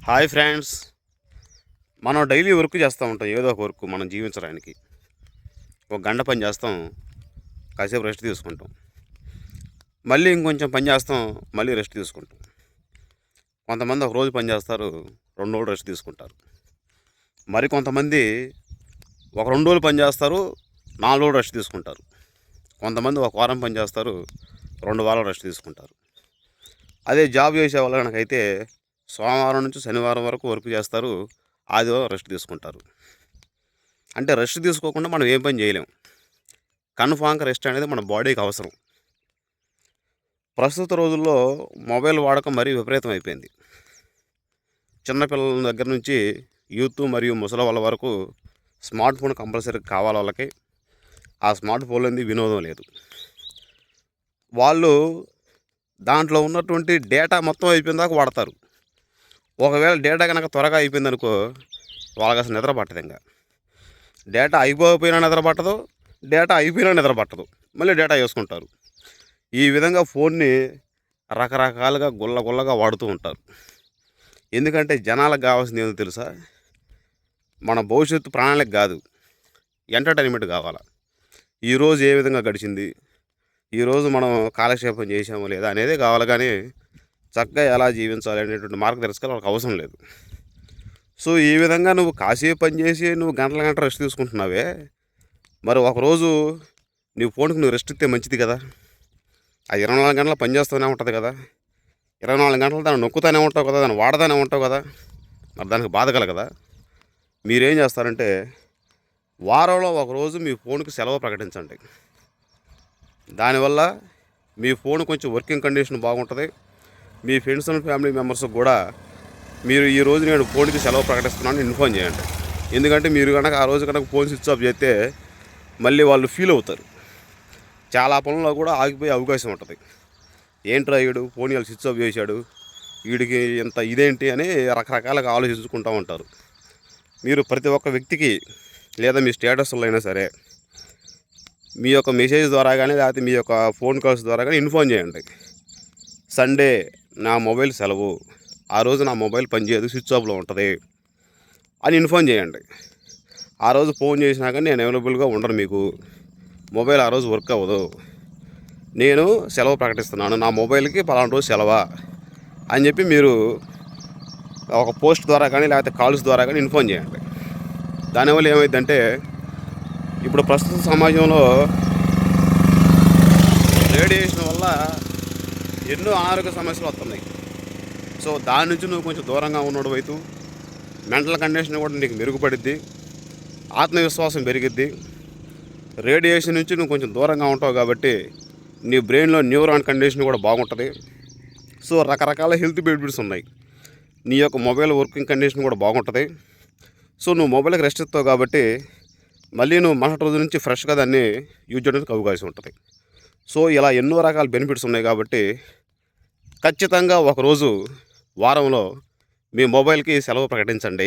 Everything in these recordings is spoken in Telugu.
హాయ్ ఫ్రెండ్స్, మనం డైలీ వర్క్ చేస్తూ ఉంటాం. ఏదో ఒక వర్క్ మనం జీవించడానికి ఒక గంట పని చేస్తాం, కాసేపు రెస్ట్ తీసుకుంటాం, మళ్ళీ ఇంకొంచెం పని చేస్తాం, మళ్ళీ రెస్ట్ తీసుకుంటాం. కొంతమంది ఒక రోజు పని చేస్తారు, 2 రోజులు రెస్ట్ తీసుకుంటారు. మరి కొంతమంది ఒక 2 రోజులు పని చేస్తారు, 4 రోజులు రెస్ట్ తీసుకుంటారు. కొంతమంది ఒక వారం పని చేస్తారు, 2 వారాలు రెస్ట్ తీసుకుంటారు. అదే జాబ్ చేసే వాళ్ళకైతే సోమవారం నుంచి శనివారం వరకు వర్క్ చేస్తారు, ఆదివారం రెస్ట్ తీసుకుంటారు. అంటే రెస్ట్ తీసుకోకుండా మనం ఏం పని చేయలేం. కన్ఫామ్గా రెస్ట్ అనేది మన బాడీకి అవసరం. ప్రస్తుత రోజుల్లో మొబైల్ వాడకం మరీ విపరీతం అయిపోయింది. చిన్నపిల్లల దగ్గర నుంచి యూత్ మరియు ముసలి వాళ్ళ వరకు స్మార్ట్ ఫోన్ కంపల్సరీ కావాలి వాళ్ళకి. ఆ స్మార్ట్ ఫోన్ అనేది వినోదం లేదు. వాళ్ళు దాంట్లో ఉన్నటువంటి డేటా మొత్తం అయిపోయిన దాకా వాడతారు. ఒకవేళ డేటా కనుక త్వరగా అయిపోయిందనుకో, వాళ్ళకి అసలు నిద్ర పట్టదు. ఇంకా డేటా అయిపోయినా నిద్ర పట్టదు, డేటా అయిపోయినా నిద్ర పట్టదు, మళ్ళీ డేటా వేసుకుంటారు. ఈ విధంగా ఫోన్ని రకరకాలుగా గుల్లగా వాడుతూ ఉంటారు. ఎందుకంటే జనాలకు కావాల్సింది ఏందో తెలుసా? మన భవిష్యత్తు ప్రణాళిక కాదు, ఎంటర్టైన్మెంట్ కావాలా. ఈరోజు ఏ విధంగా గడిచింది, ఈరోజు మనం కాలక్షేపం చేసామో లేదా అనేదే కావాలి. కానీ చక్కగా ఎలా జీవించాలి అనేటువంటి మార్గదర్శకాలు వాళ్ళకి అవసరం లేదు. సో ఈ విధంగా నువ్వు కాసేపు పని చేసి నువ్వు గంటల రెస్ట్ తీసుకుంటున్నావే, మరి ఒకరోజు నీ ఫోన్కి నువ్వు రెస్ట్ ఇస్తే మంచిది కదా. అది 24 గంటలు పని చేస్తూనే ఉంటుంది కదా. 24 గంటలు దాన్ని నొక్కుతూనే ఉంటావు కదా, దాన్ని వాడతానే ఉంటావు కదా. మరి దానికి బాధ కలగదా? మీరేం చేస్తారంటే వారంలో ఒకరోజు మీ ఫోన్కి సెలవు ప్రకటించండి. దానివల్ల మీ ఫోన్ కొంచెం వర్కింగ్ కండిషన్ బాగుంటుంది. మీ ఫ్రెండ్స్ అండ్ ఫ్యామిలీ మెంబర్స్కి కూడా మీరు ఈ రోజు నేను ఫోన్కి సెలవు ప్రకటిస్తున్నాను ఇన్ఫార్మ్ చేయండి. ఎందుకంటే మీరు కనుక ఆ రోజు కనుక ఫోన్ స్విచ్ ఆఫ్ చేస్తే మళ్ళీ వాళ్ళు ఫీల్ అవుతారు. చాలా పనుల్లో కూడా ఆగిపోయే అవకాశం ఉంటుంది. ఏంట్రా వీడు ఫోన్ వాళ్ళు స్విచ్ ఆఫ్ చేశాడు, వీడికి ఇంత ఇదేంటి అని రకరకాలుగా ఆలోచించుకుంటూ ఉంటారు. మీరు ప్రతి ఒక్క వ్యక్తికి లేదా మీ స్టేటస్లో అయినా సరే మీ యొక్క మెసేజ్ ద్వారా కానీ లేకపోతే మీ యొక్క ఫోన్ కాల్స్ ద్వారా కానీ ఇన్ఫార్మ్ చేయండి. సండే నా మొబైల్ సెలవు, ఆ రోజు నా మొబైల్ పనిచేయదు, స్విచ్ ఆఫ్లో ఉంటుంది అని ఇన్ఫార్మ్ చేయండి. ఆ రోజు ఫోన్ చేసినా కానీ నేను అవైలబుల్గా ఉండను, మీకు మొబైల్ ఆ రోజు వర్క్ అవ్వదు, నేను సెలవు ప్రకటిస్తున్నాను, నా మొబైల్కి పలానా రోజు సెలవా అని చెప్పి మీరు ఒక పోస్ట్ ద్వారా కానీ లేకపోతే కాల్స్ ద్వారా కానీ ఇన్ఫార్మ్ చేయండి. దానివల్ల ఏమైందంటే ఇప్పుడు ప్రస్తుత సమాజంలో రేడియేషన్ వల్ల ఎన్నో అనారోగ్య సమస్యలు వస్తున్నాయి. సో దాని నుంచి నువ్వు కొంచెం దూరంగా ఉన్నాడు వైతు మెంటల్ కండిషన్ కూడా నీకు మెరుగుపడిద్ది, ఆత్మవిశ్వాసం పెరిగిద్ది. రేడియేషన్ నుంచి నువ్వు కొంచెం దూరంగా ఉంటావు కాబట్టి నీ బ్రెయిన్లో న్యూరాన్ కండిషన్ కూడా బాగుంటుంది. సో రకరకాల హెల్త్ బెనిఫిట్స్ ఉన్నాయి. నీ యొక్క మొబైల్ వర్కింగ్ కండిషన్ కూడా బాగుంటుంది. సో నువ్వు మొబైల్కి రెస్ట్ ఇస్తావు కాబట్టి మళ్ళీ నువ్వు మరుసటి రోజు నుంచి ఫ్రెష్గా దాన్ని యూజ్ చేయడానికి అవకాశం ఉంటుంది. సో ఇలా ఎన్నో రకాల బెనిఫిట్స్ ఉన్నాయి కాబట్టి ఖచ్చితంగా ఒకరోజు వారంలో మీ మొబైల్కి సెలవు ప్రకటించండి.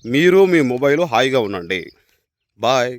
మీరు మీ మొబైల్ హాయిగా ఉండండి. బాయ్.